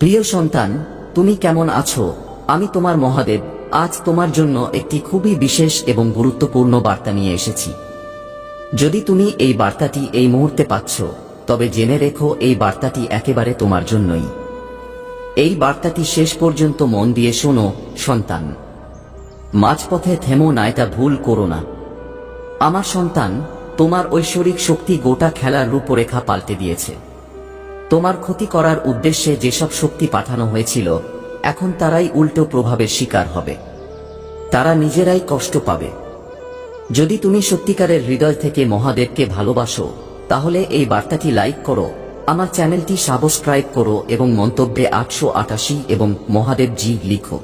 প্রিয় সন্তান, তুমি কেমন আছো? আমি তোমার মহাদেব আজ তোমার জন্য একটি খুবই বিশেষ এবং গুরুত্বপূর্ণ বার্তা নিয়ে এসেছি। যদি তুমি এই বার্তাটি এই মুহূর্তে পাচ্ছ, তবে জেনে রেখো এই বার্তাটি একেবারে তোমার জন্যই। এই বার্তাটি শেষ পর্যন্ত মন দিয়ে শোনো সন্তান। মাঝপথে থেমো না, এটা ভুল করো না। আমার সন্তান, তোমার ঐশ্বরিক শক্তি গোটা খেলার রূপরেখা পাল্টে দিয়েছে। তোমার ক্ষতি করার উদ্দেশ্যে যেসব শক্তি পাঠানো হয়েছিল, এখন তারাই উল্টো প্রভাবের শিকার হবে। তারা নিজেরাই কষ্ট পাবে। যদি তুমি সত্যিকারের হৃদয় থেকে মহাদেবকে ভালোবাসো, তাহলে এই বার্তাটি লাইক করো, আমার চ্যানেলটি সাবস্ক্রাইব করো এবং মন্তব্যে 888 এবং মহাদেব জি লিখো।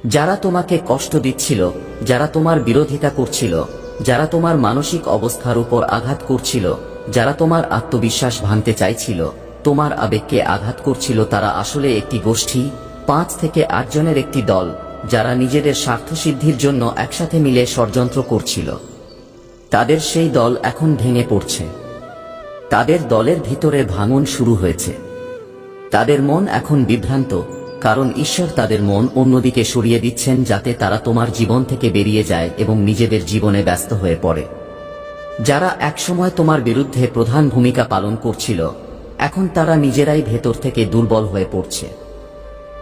যারা তোমাকে কষ্ট দিচ্ছিল, যারা তোমার বিরোধিতা করছিল, যারা তোমার মানসিক অবস্থার উপর আঘাত করছিল, যারা তোমার আত্মবিশ্বাস ভাঙতে চাইছিল, তোমার আবেগকে আঘাত করছিল, তারা আসলে একটি গোষ্ঠী, 5 থেকে 8 জনের একটি দল, যারা নিজেদের স্বার্থসিদ্ধির জন্য একসাথে মিলে ষড়যন্ত্র করছিল। তাদের সেই দল এখন ভেঙে পড়ছে। তাদের দলের ভিতরে ভাঙন শুরু হয়েছে। তাদের মন এখন বিভ্রান্ত, কারণ ঈশ্বর তাদের মন অন্যদিকে সরিয়ে দিচ্ছেন, যাতে তারা তোমার জীবন থেকে বেরিয়ে যায় এবং নিজেদের জীবনে ব্যস্ত হয়ে পড়ে। যারা একসময় তোমার বিরুদ্ধে প্রধান ভূমিকা পালন করছিল, এখন তারা নিজেরাই ভেতর থেকে দুর্বল হয়ে পড়ছে।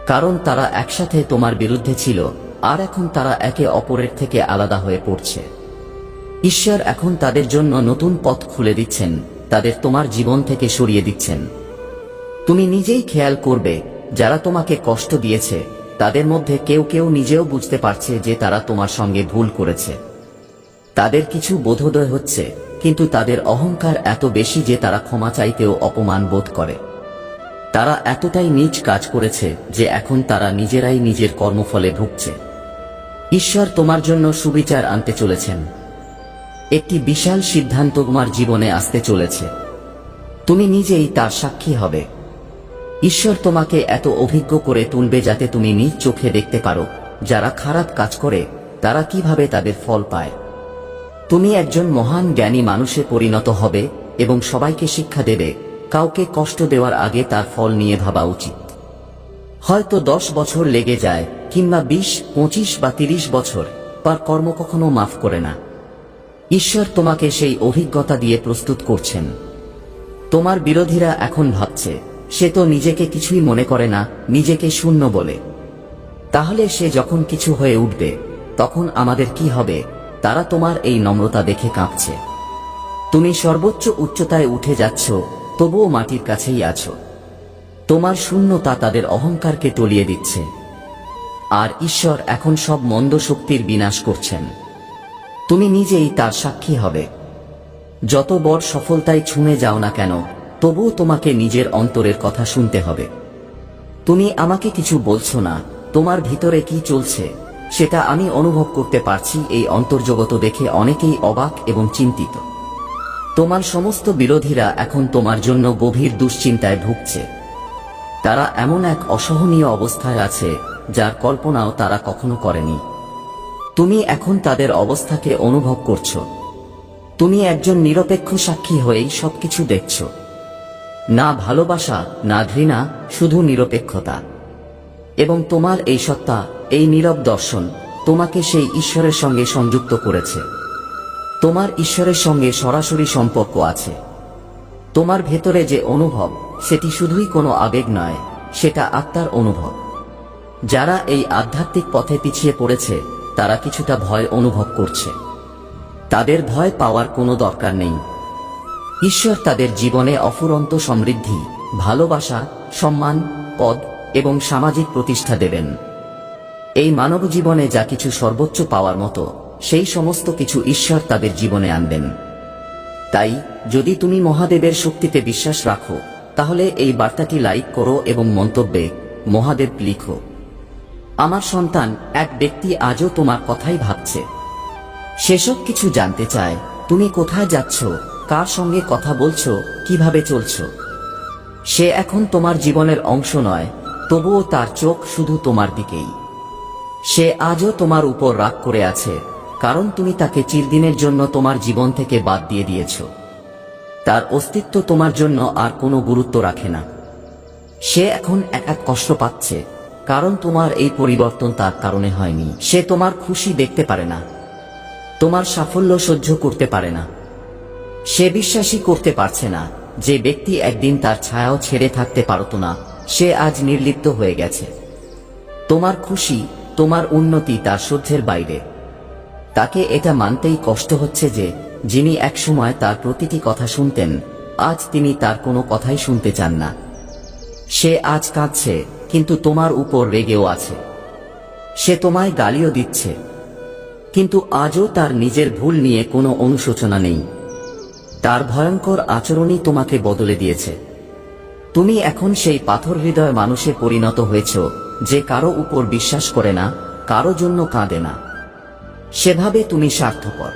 কারণ তারা একসাথে তোমার বিরুদ্ধে ছিল, আর এখন তারা একে অপরের থেকে আলাদা হয়ে পড়ছে। ঈশ্বর এখন তাদের জন্য নতুন পথ খুলে দিচ্ছেন, তাদের তোমার জীবন থেকে সরিয়ে দিচ্ছেন। তুমি নিজেই খেয়াল করবে, যারা তোমাকে কষ্ট দিয়েছে, তাদের মধ্যে কেউ কেউ নিজেও বুঝতে পারছে যে তারা তোমার সঙ্গে ভুল করেছে। তাদের কিছু বোধোদয় হচ্ছে, কিন্তু তাদের অহংকার এত বেশি যে তারা ক্ষমা চাইতেও অপমান বোধ করে। তারা এতটাই নীচ কাজ করেছে যে এখন তারা নিজেরাই নিজের কর্মফলে ভুগছে। ঈশ্বর তোমার জন্য সুবিচার আনতে চলেছেন। একটি বিশাল সিদ্ধান্ত তোমার জীবনে আসতে চলেছে। তুমি নিজেই তার সাক্ষী হবে। ঈশ্বর তোমাকে এত অভিজ্ঞ করে তুলবে যাতে তুমি নিজ চোখে দেখতে পারো, যারা খারাপ কাজ করে তারা কিভাবে তাদের ফল পায়। তুমি একজন মহান জ্ঞানী মানুষে পরিণত হবে এবং সবাইকে শিক্ষা দেবে, কাউকে কষ্ট দেওয়ার আগে তার ফল নিয়ে ভাবা উচিত। হয়তো 10 বছর লেগে যায়, কিংবা 20, 25 বা 30 বছর, পার কর্ম কখনো মাফ করে না। ঈশ্বর তোমাকে সেই অভিজ্ঞতা দিয়ে প্রস্তুত করছেন। তোমার বিরোধীরা এখন ভাবছে, সে তো নিজেকে কিছুই মনে করে না, নিজেকে শূন্য বলে। তাহলে সে যখন কিছু হয়ে উঠবে, তখন আমাদের কি হবে? তারা তোমার এই নম্রতা দেখে কাঁপছে। তুমি সর্বোচ্চ উচ্চতায় উঠে যাচ্ছ, তবুও মাটির কাছেই আছো। তোমার শূন্যতা তাদের অহংকারকে তলিয়ে দিচ্ছে। আর ঈশ্বর এখন সব মন্দ শক্তির বিনাশ করছেন। তুমি নিজেই তার সাক্ষী হবে। যত বড় সফলতায় ছুঁয়ে যাও না কেন, তবুও তোমাকে নিজের অন্তরের কথা শুনতে হবে। তুমি আমাকে কিছু বলছো না, তোমার ভিতরে কি চলছে সেটা আমি অনুভব করতে পারছি। এই অন্তর্জগত দেখে অনেকেই অবাক এবং চিন্তিত। তোমার সমস্ত বিরোধীরা এখন তোমার জন্য গভীর দুশ্চিন্তায় ভুগছে। তারা এমন এক অসহনীয় অবস্থায় আছে, যার কল্পনাও তারা কখনো করেনি। তুমি এখন তাদের অবস্থাকে অনুভব করছো। তুমি একজন নিরপেক্ষ সাক্ষী হয়েই সবকিছু দেখছো। না ভালোবাসা, না ঘৃণা, শুধু নিরপেক্ষতা। এবং তোমার এই সত্তা, এই নীরব দর্শন, তোমাকে সেই ঈশ্বরের সঙ্গে সংযুক্ত করেছে। তোমার ঈশ্বরের সঙ্গে সরাসরি সম্পর্ক আছে। তোমার ভেতরে যে অনুভব, সেটি শুধুই কোনো আবেগ নয়, সেটা আত্মার অনুভব। যারা এই আধ্যাত্মিক পথে পিছিয়ে পড়েছে, তারা কিছুটা ভয় অনুভব করছে। তাদের ভয় পাওয়ার কোনো দরকার নেই। ঈশ্বর তাদের জীবনে অফুরন্ত সমৃদ্ধি, ভালোবাসা, সম্মান, পদ এবং সামাজিক প্রতিষ্ঠা দেবেন। এই মানব জীবনে যা কিছু সর্বোচ্চ পাওয়ার মতো, সেই সমস্ত কিছু ঈশ্বর তাদের জীবনে আনবেন। তাই যদি তুমি মহাদেবের শক্তিতে বিশ্বাস রাখো, তাহলে এই বার্তাটি লাইক করো এবং মন্তব্যে মহাদেব লিখো। আমার সন্তান, এক ব্যক্তি আজও তোমার কথাই ভাবছে। সেসব কিছু জানতে চায়, তুমি কোথায় যাচ্ছ, কার সঙ্গে কথা বলছো, কিভাবে চলছো। সে এখন তোমার জীবনের অংশ নয়, তবুও তার চোখ শুধু তোমার দিকেই। সে আজও তোমার উপর রাগ করে আছে, কারণ তুমি তাকে চিরদিনের জন্য তোমার জীবন থেকে বাদ দিয়ে দিয়েছ। তার অস্তিত্ব তোমার জন্য আর কোনো গুরুত্ব রাখে না। সে এখন একা কষ্ট পাচ্ছে, কারণ তোমার এই পরিবর্তন তার কারণে হয়নি। সে তোমার খুশি দেখতে পারে না, তোমার সাফল্য সহ্য করতে পারে না। সে বিশ্বাসই করতে পারছে না যে ব্যক্তি একদিন তার ছায়াও ছেড়ে থাকতে পারত না, সে আজ নির্লিপ্ত হয়ে গেছে। তোমার খুশি, তোমার উন্নতি তার সহ্যের বাইরে। তাকে এটা মানতেই কষ্ট হচ্ছে যে যিনি একসময় তার প্রতিটি কথা শুনতেন, আজ তিনি তার কোনো কথাই শুনতে চান না। সে আজ কাঁদছে, কিন্তু তোমার উপর রেগেও আছে। সে তোমায় গালিও দিচ্ছে, কিন্তু আজও তার নিজের ভুল নিয়ে কোনো অনুশোচনা নেই। তার ভয়ঙ্কর আচরণই তোমাকে বদলে দিয়েছে। তুমি এখন সেই পাথর হৃদয় মানুষে পরিণত হয়েছ, যে কারো উপর বিশ্বাস করে না, কারো জন্য কাঁদে না। সেভাবে তুমি স্বার্থপর,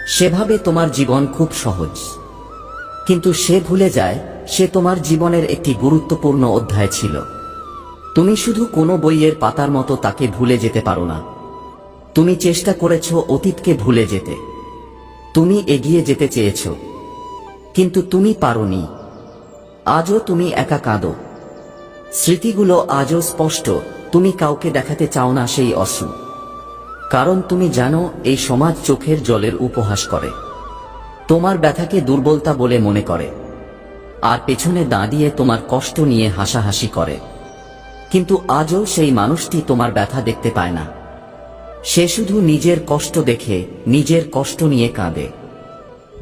সেভাবে তোমার জীবন খুব সহজ। কিন্তু সে ভুলে যায় সে তোমার জীবনের একটি গুরুত্বপূর্ণ অধ্যায় ছিল। তুমি শুধু কোনো বইয়ের পাতার মতো তাকে ভুলে যেতে পারো না। তুমি চেষ্টা করেছ অতীতকে ভুলে যেতে, তুমি এগিয়ে যেতে চেয়েছ, কিন্তু তুমি পারোনি। আজও তুমি একা কাঁদো, স্মৃতিগুলো আজও স্পষ্ট। তুমি কাউকে দেখাতে চাও না সেই অশ্রু, কারণ তুমি জানো এই সমাজ চোখের জলের উপহাস করে, তোমার ব্যথাকে দুর্বলতা বলে মনে করে, আর পেছনে দাঁড়িয়ে তোমার কষ্ট নিয়ে হাসাহাসি করে। কিন্তু আজও সেই মানুষটি তোমার ব্যথা দেখতে পায় না। সে শুধু নিজের কষ্ট দেখে নিজের কষ্ট নিয়ে কাঁদে।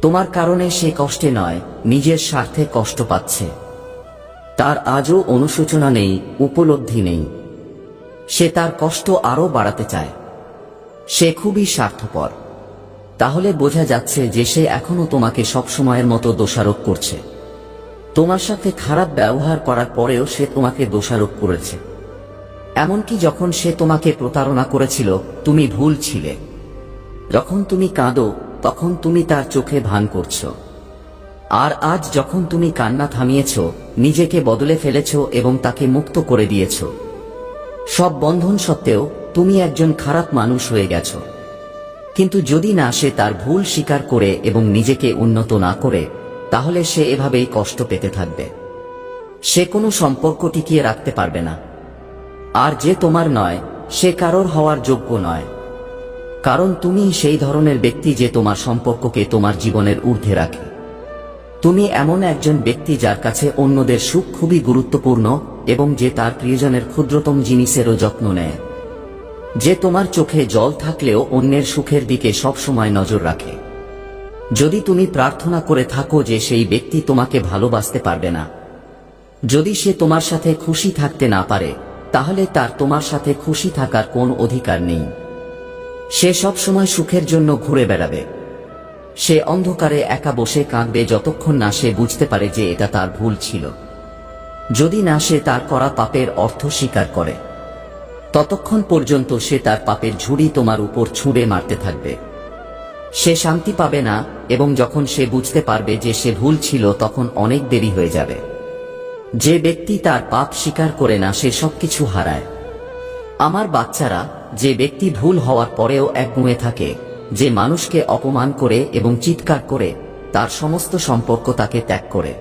তোমার কারণে সে কষ্টে নয়, নিজের স্বার্থে কষ্ট পাচ্ছে। তার আজও অনুশোচনা নেই, উপলব্ধি নেই। সে তার কষ্ট আরও বাড়াতে চায়। সে খুবই স্বার্থপর। তাহলে বোঝা যাচ্ছে যে সে এখনো তোমাকে সবসময়ের মতো দোষারোপ করছে। তোমার সাথে খারাপ ব্যবহার করার পরেও সে তোমাকে দোষারোপ করেছে। এমনকি যখন সে তোমাকে প্রতারণা করেছিল, তুমি ভুল ছিলে। যখন তুমি কাঁদো, তখন তুমি তার চোখে ভান করছো। আর আজ যখন তুমি কান্না থামিয়েছ, নিজেকে বদলে ফেলেছ এবং তাকে মুক্ত করে দিয়েছ। সব বন্ধন সত্ত্বেও তুমি একজন খারাপ মানুষ হয়ে গেছ। কিন্তু যদি না সে তার ভুল স্বীকার করে এবং নিজেকে উন্নত না করে, তাহলে সে এভাবেই কষ্ট পেতে থাকবে। সে কোনো সম্পর্ক টিকিয়ে রাখতে পারবে না। আর যে তোমার নয়, সে কারোর হওয়ার যোগ্য নয়। কারণ তুমি সেই ধরনের ব্যক্তি যে তোমার সম্পর্ককে তোমার জীবনের ঊর্ধ্বে রাখে। তুমি এমন একজন ব্যক্তি যার কাছে অন্যদের সুখ খুবই গুরুত্বপূর্ণ এবং যে তার প্রিয়জনের ক্ষুদ্রতম জিনিসেরও যত্ন নেয়। যে তোমার চোখে জল থাকলেও অন্যের সুখের দিকে সবসময় নজর রাখে। যদি তুমি প্রার্থনা করে থাকো যে সেই ব্যক্তি তোমাকে ভালোবাসতে পারবে না, যদি সে তোমার সাথে খুশি থাকতে না পারে, তাহলে তার তোমার সাথে খুশি থাকার কোন অধিকার নেই। সে সবসময় সুখের জন্য ঘুরে বেড়াবে। সে অন্ধকারে একা বসে কাঁদবে যতক্ষণ না সে বুঝতে পারে যে এটা তার ভুল ছিল। যদি না সে তার করা পাপের অর্থ স্বীকার করে, ততক্ষণ পর্যন্ত সে তার পাপের ঝুড়ি তোমার উপর ছুঁড়ে মারতে থাকবে। সে শান্তি পাবে না, এবং যখন সে বুঝতে পারবে যে সে ভুল ছিল, তখন অনেক দেরি হয়ে যাবে। যে ব্যক্তি তার পাপ স্বীকার করে না, সে সবকিছু হারায়। আমার বাচ্চারা, যে ব্যক্তি ভুল হওয়ার পরেও একগুঁয়ে থাকে, যে মানুষকে অপমান করে এবং চিৎকার করে, তার সমস্ত সম্পর্ক তাকে ত্যাগ করে,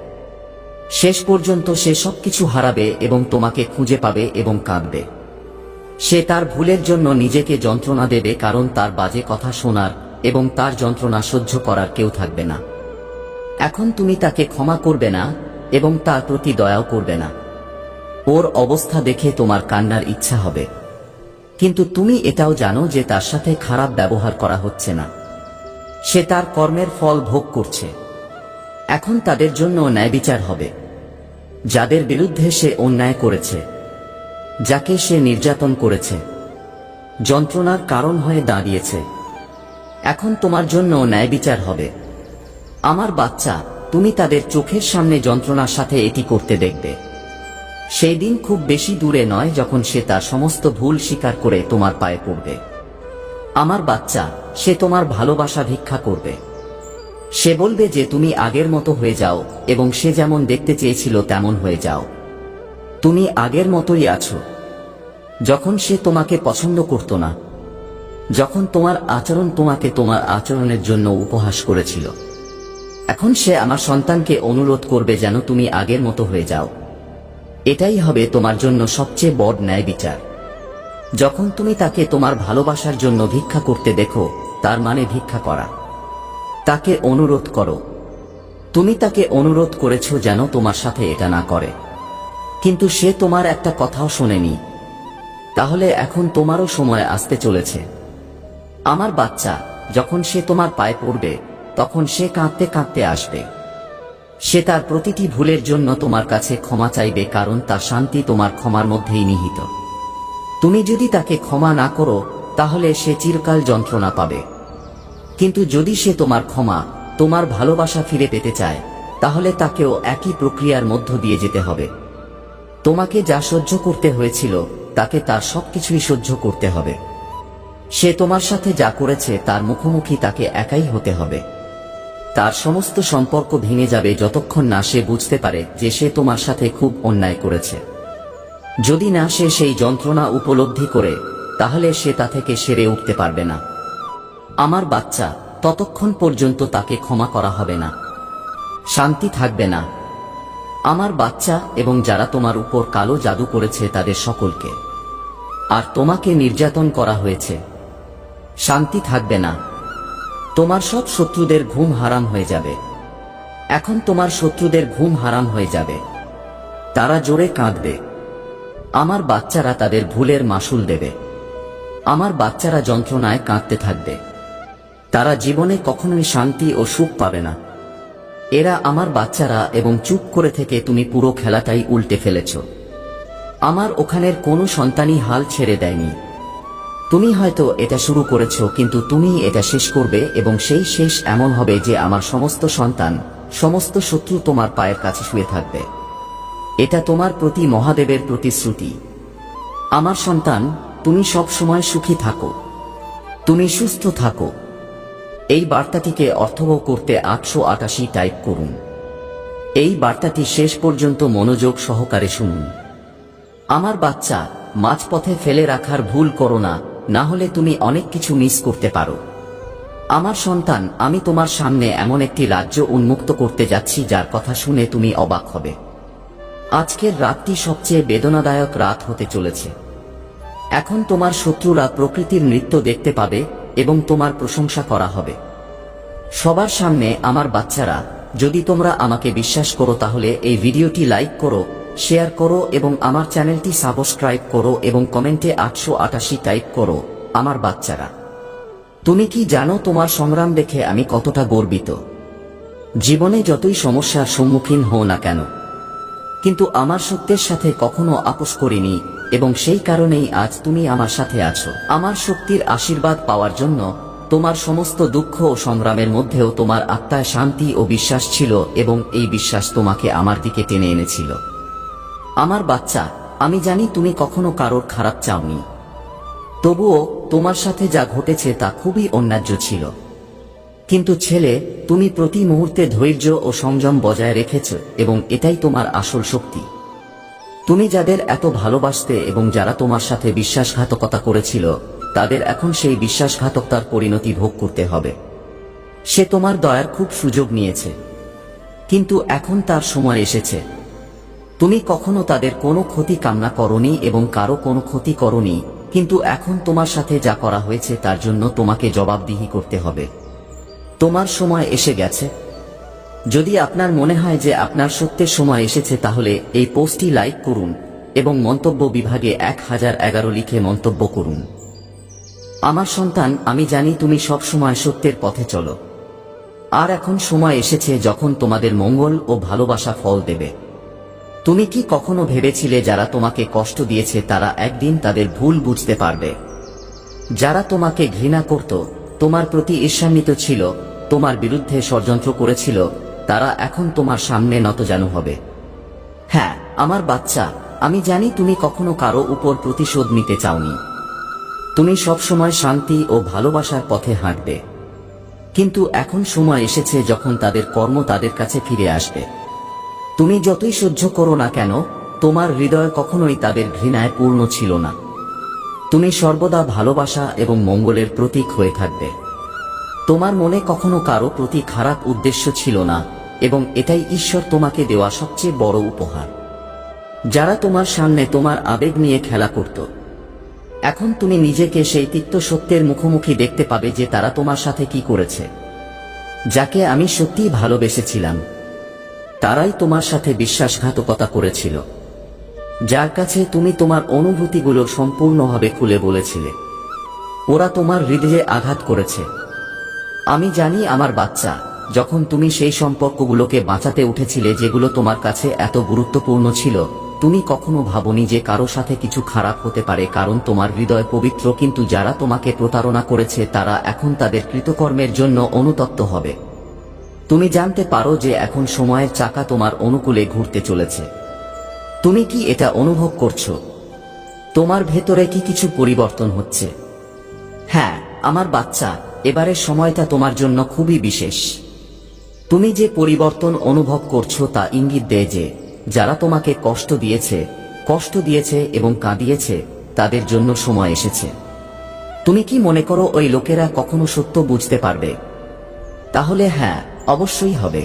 শেষ পর্যন্ত সে সবকিছু হারাবে এবং তোমাকে খুঁজে পাবে এবং কাঁদবে। সে তার ভুলের জন্য নিজেকে যন্ত্রণা দেবে, কারণ তার বাজে কথা শোনার এবং তার যন্ত্রণা সহ্য করার কেউ থাকবে না। এখন তুমি তাকে ক্ষমা করবে না এবং তার প্রতি দয়াও করবে না। ওর অবস্থা দেখে তোমার কান্নার ইচ্ছা হবে, কিন্তু তুমি এটাও জানো যে তার সাথে খারাপ ব্যবহার করা হচ্ছে না। সে তার কর্মের ফল ভোগ করছে। এখন তাদের জন্য ন্যায়বিচার হবে, যাদের বিরুদ্ধে সে অন্যায় করেছে, যাকে সে নির্যাতন করেছে, যন্ত্রণার কারণ হয়ে দাঁড়িয়েছে। এখন তোমার জন্য ন্যায়বিচার হবে। আমার বাচ্চা, তুমি তাদের চোখের সামনে যন্ত্রণার সাথে এটি করতে দেখবে। সেই দিন খুব বেশি দূরে নয় যখন সে তার সমস্ত ভুল স্বীকার করে তোমার পায়ে পড়বে। আমার বাচ্চা, সে তোমার ভালোবাসা ভিক্ষা করবে। সে বলবে যে তুমি আগের মতো হয়ে যাও এবং সে যেমন দেখতে চেয়েছিল তেমন হয়ে যাও। তুমি আগের মতোই আছো। যখন সে তোমাকে পছন্দ করত না, যখন তোমার আচরণ তোমাকে তোমার আচরণের জন্য উপহাস করেছিল, এখন সে আমার সন্তানকে অনুরোধ করবে যেন তুমি আগের মতো হয়ে যাও। এটাই হবে তোমার জন্য সবচেয়ে বড় ন্যায় বিচার। যখন তুমি তাকে তোমার ভালোবাসার জন্য ভিক্ষা করতে দেখো, তার মানে ভিক্ষা করা। তাকে অনুরোধ করো। তুমি তাকে অনুরোধ করেছো যেন তোমার সাথে এটা না করে, কিন্তু সে তোমার একটা কথাও শোনেনি। তাহলে এখন তোমারও সময় আসতে চলেছে। আমার বাচ্চা, যখন সে তোমার পায়ে পড়বে, তখন সে কাঁদতে কাঁদতে আসবে। সে তার প্রতিটি ভুলের জন্য তোমার কাছে ক্ষমা চাইবে, কারণ তার শান্তি তোমার ক্ষমার মধ্যেই নিহিত। তুমি যদি তাকে ক্ষমা না করো, তাহলে সে চিরকাল যন্ত্রণা পাবে। কিন্তু যদি সে তোমার ক্ষমা, তোমার ভালোবাসা ফিরে পেতে চায়, তাহলে তাকেও একই প্রক্রিয়ার মধ্য দিয়ে যেতে হবে। তোমাকে যা সহ্য করতে হয়েছিল, তাকে তার সবকিছুই সহ্য করতে হবে। সে তোমার সাথে যা করেছে তার মুখোমুখি তাকে একাই হতে হবে। তার সমস্ত সম্পর্ক ভেঙে যাবে যতক্ষণ না সে বুঝতে পারে যে সে তোমার সাথে খুব অন্যায় করেছে। যদি না সে সেই যন্ত্রণা উপলব্ধি করে, তাহলে সে তা থেকে সেরে উঠতে পারবে না। আমার বাচ্চা, ততক্ষণ পর্যন্ত তাকে ক্ষমা করা হবে না, শান্তি থাকবে না। আমার বাচ্চা, এবং যারা তোমার উপর কালো জাদু করেছে তাদের সকলকে, আর তোমাকে নির্যাতন করা হয়েছে, শান্তি থাকবে না। তোমার সব শত্রুদের ঘুম হারাম হয়ে যাবে। এখন তোমার শত্রুদের ঘুম হারাম হয়ে যাবে। তারা জোরে কাঁদবে। আমার বাচ্চারা তাদের ভুলের মাসুল দেবে। আমার বাচ্চারা যন্ত্রণায় কাঁদতে থাকবে। তারা জীবনে কখনোই শান্তি ও সুখ পাবে না। এরা আমার বাচ্চারা, এবং চুপ করে থেকে তুমি পুরো খেলাটাই উল্টে ফেলেছ। আমার ওখানের কোনো সন্তানই হাল ছেড়ে দেয়নি। তুমি হয়তো এটা শুরু করেছ, কিন্তু তুমি এটা শেষ করবে, এবং সেই শেষ এমন হবে যে আমার সমস্ত সন্তান, সমস্ত শত্রু তোমার পায়ের কাছে শুয়ে থাকবে। এটা তোমার প্রতি মহাদেবের প্রতিশ্রুতি। আমার সন্তান, তুমি সব সময় সুখী থাকো, তুমি সুস্থ থাকো। এই বার্তাটিকে অর্থবহ করতে 888 টাইপ করুন। এই বার্তাটি শেষ পর্যন্ত মনোযোগ সহকারে শুনুন। আমার বাচ্চা, মাঝপথে ফেলে রাখার ভুল করো না, না হলে তুমি অনেক কিছু মিস করতে পারো। আমার সন্তান, আমি তোমার সামনে এমন একটি রাজ্য উন্মুক্ত করতে যাচ্ছি যার কথা শুনে তুমি অবাক হবে। আজকের রাতটি সবচেয়ে বেদনাদায়ক রাত হতে চলেছে। এখন তোমার শত্রুরা প্রকৃতির নৃত্য দেখতে পাবে, এবং তোমার প্রশংসা করা হবে সবার সামনে। আমার বাচ্চারা, যদি তোমরা আমাকে বিশ্বাস করো, তাহলে এই ভিডিওটি লাইক করো, শেয়ার করো, এবং আমার চ্যানেলটি সাবস্ক্রাইব করো, এবং কমেন্টে 888 টাইপ করো। আমার বাচ্চারা, তুমি কি জানো তোমার সংগ্রাম দেখে আমি কতটা গর্বিত? জীবনে যতই সমস্যার সম্মুখীন হও না কেন, কিন্তু আমার সত্যের সাথে কখনো আপোষ করিনি, এবং সেই কারণেই আজ তুমি আমার সাথে আছো। আমার শক্তির আশীর্বাদ পাওয়ার জন্য তোমার সমস্ত দুঃখ ও সংগ্রামের মধ্যেও তোমার আত্মায় শান্তি ও বিশ্বাস ছিল, এবং এই বিশ্বাস তোমাকে আমার দিকে টেনে এনেছিল। আমার বাচ্চা, আমি জানি তুমি কখনো কারোর খারাপ চাওনি, তবুও তোমার সাথে যা ঘটেছে তা খুবই অন্যায্য ছিল। কিন্তু ছেলে, তুমি প্রতি মুহূর্তে ধৈর্য ও সংযম বজায় রেখেছ, এবং এটাই তোমার আসল শক্তি। তুমি যাদের এত ভালোবাসতে এবং যারা তোমার সাথে বিশ্বাসঘাতকতা করেছিল, তাদের এখন সেই বিশ্বাসঘাতকতার পরিণতি ভোগ করতে হবে। সে তোমার দয়ার খুব সুযোগ নিয়েছে, কিন্তু এখন তার সময় এসেছে। তুমি কখনো তাদের কোনো ক্ষতি কামনা করনি এবং কারো কোনো ক্ষতি করনি, কিন্তু এখন তোমার সাথে যা করা হয়েছে তার জন্য তোমাকে জবাবদিহি করতে হবে। তোমার সময় এসে গেছে। যদি আপনার মনে হয় যে আপনার সত্যের সময় এসেছে, তাহলে এই পোস্টটি লাইক করুন এবং মন্তব্য বিভাগে 1011 লিখে মন্তব্য করুন। আমার সন্তান, আমি জানি তুমি সব সময় সত্যের পথে চলো, আর এখন সময় এসেছে যখন তোমাদের মঙ্গল ও ভালোবাসা ফল দেবে। তুমি কি কখনো ভেবেছিলে যারা তোমাকে কষ্ট দিয়েছে তারা একদিন তাদের ভুল বুঝতে পারবে? যারা তোমাকে ঘৃণা করত, তোমার প্রতি ঈর্ষান্বিত ছিল, তোমার বিরুদ্ধে ষড়যন্ত্র করেছিল, তারা এখন তোমার সামনে নতজানু হবে। হ্যাঁ, আমার বাচ্চা, আমি জানি তুমি কখনো কারো উপর প্রতিশোধ নিতে চাওনি। তুমি সবসময় শান্তি ও ভালোবাসার পথে হাঁটবে, কিন্তু এখন সময় এসেছে যখন তাদের কর্ম তাদের কাছে ফিরে আসবে। তুমি যতই সহ্য করো না কেন, তোমার হৃদয় কখনোই তাদের ঘৃণায় পূর্ণ ছিল না। তুমি সর্বদা ভালোবাসা এবং মঙ্গলের প্রতীক হয়ে থাকবে। তোমার মনে কখনো কারো প্রতি খারাপ উদ্দেশ্য ছিল না, এবং এটাই ঈশ্বর তোমাকে দেওয়া সবচেয়ে বড় উপহার। যারা তোমার সামনে তোমার আবেগ নিয়ে খেলা করত। এখন তুমি নিজেকে সেই তিক্ত সত্যের মুখোমুখি দেখতে পাবে যে তারা তোমার সাথে কি করেছে। যাকে আমি সত্যিই ভালোবেসেছিলাম, তারাই তোমার সাথে বিশ্বাসঘাতকতা করেছিল। যার কাছে তুমি তোমার অনুভূতিগুলো সম্পূর্ণভাবে খুলে বলেছিলে, ওরা তোমার হৃদয়ে আঘাত করেছে। আমি জানি আমার বাচ্চা, যখন তুমি সেই সম্পর্কগুলোকে বাঁচাতে উঠেছিলে যেগুলো তোমার কাছে এত গুরুত্বপূর্ণ ছিল, তুমি কখনো ভাবনি যে কারো সাথে কিছু খারাপ হতে পারে, কারণ তোমার হৃদয় পবিত্র। কিন্তু যারা তোমাকে প্রতারণা করেছে তারা এখন তাদের কৃতকর্মের জন্য অনুতপ্ত হবে। তুমি জানতে পারো যে এখন সময়ের চাকা তোমার অনুকূলে ঘুরতে চলেছে। তুমি কি এটা অনুভব করছো? তোমার ভেতরে কি কিছু পরিবর্তন হচ্ছে? হ্যাঁ আমার বাচ্চা, এবারের সময়টা তোমার জন্য খুবই বিশেষ। তুমি যে পরিবর্তন অনুভব করছো তা ইঙ্গিত দেয় যে যারা তোমাকে কষ্ট দিয়েছে এবং কাঁদিয়েছে, তাদের জন্য সময় এসেছে। তুমি কি মনে করো ওই লোকেরা কখনো সত্য বুঝতে পারবে? তাহলে হ্যাঁ, অবশ্যই হবে।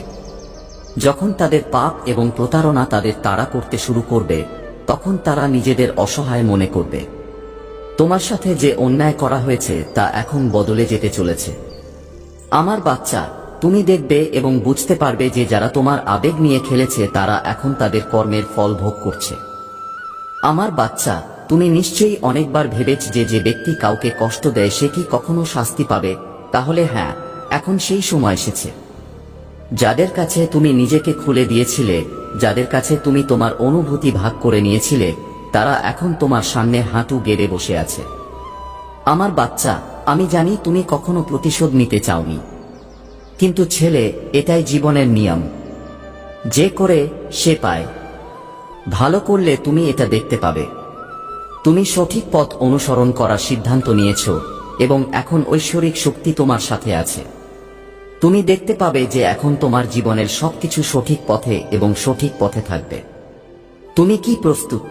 যখন তাদের পাপ এবং প্রতারণা তাদের তাড়া করতে শুরু করবে, তখন তারা নিজেদের অসহায় মনে করবে। তোমার সাথে যে অন্যায় করা হয়েছে তা এখন বদলে যেতে চলেছে। আমার বাচ্চা, তুমি দেখবে এবং বুঝতে পারবে যে যারা তোমার আবেগ নিয়ে খেলেছে তারা এখন তাদের কর্মের ফল ভোগ করছে। আমার বাচ্চা, তুমি নিশ্চয়ই অনেকবার ভেবেছ যে যে ব্যক্তি কাউকে কষ্ট দেয় সে কি কখনো শাস্তি পাবে। তাহলে হ্যাঁ, এখন সেই সময় এসেছে। যাদের কাছে তুমি নিজেকে খুলে দিয়েছিলে, যাদের কাছে তুমি তোমার অনুভূতি ভাগ করে নিয়েছিলে, তারা এখন তোমার সামনে হাঁটু গেড়ে বসে আছে। আমার বাচ্চা, আমি জানি তুমি কখনো প্রতিশোধ নিতে চাওনি, কিন্তু ছেলে, এটাই জীবনের নিয়ম। যে করে সে পায়। ভালো করলে তুমি এটা দেখতে পাবে। তুমি সঠিক পথ অনুসরণ করার সিদ্ধান্ত নিয়েছ এবং এখন ঐশ্বরিক শক্তি তোমার সাথে আছে। তুমি দেখতে পাবে যে এখন তোমার জীবনের সবকিছু সঠিক পথে এবং সঠিক পথে থাকবে। তুমি কি প্রস্তুত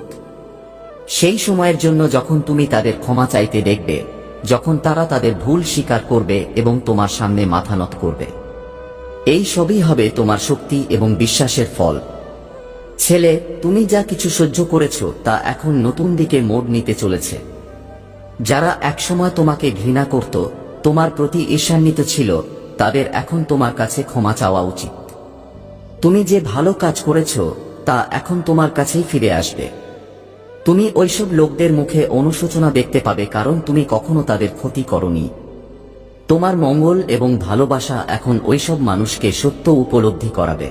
সেই সময়ের জন্য যখন তুমি তাদের ক্ষমা চাইতে দেখবে, যখন তারা তাদের ভুল স্বীকার করবে এবং তোমার সামনে মাথা নত করবে? এই সবই হবে তোমার শক্তি এবং বিশ্বাসের ফল। ছেলে, তুমি যা কিছু সহ্য করেছ তা এখন নতুন দিকে মোড় নিতে চলেছে। যারা একসময় তোমাকে ঘৃণা করত, তোমার প্রতি ঈর্ষান্বিত ছিল, তাদের এখন তোমার কাছে ক্ষমা চাওয়া উচিত। তুমি যে ভালো কাজ করেছ তা এখন তোমার কাছেই ফিরে আসবে। তুমি ওইসব লোকদের মুখে অনুশোচনা দেখতে পাবে, কারণ তুমি কখনো তাদের ক্ষতি করনি। তোমার মঙ্গল এবং ভালোবাসা এখন ওইসব মানুষকে সত্য উপলব্ধি করাবে।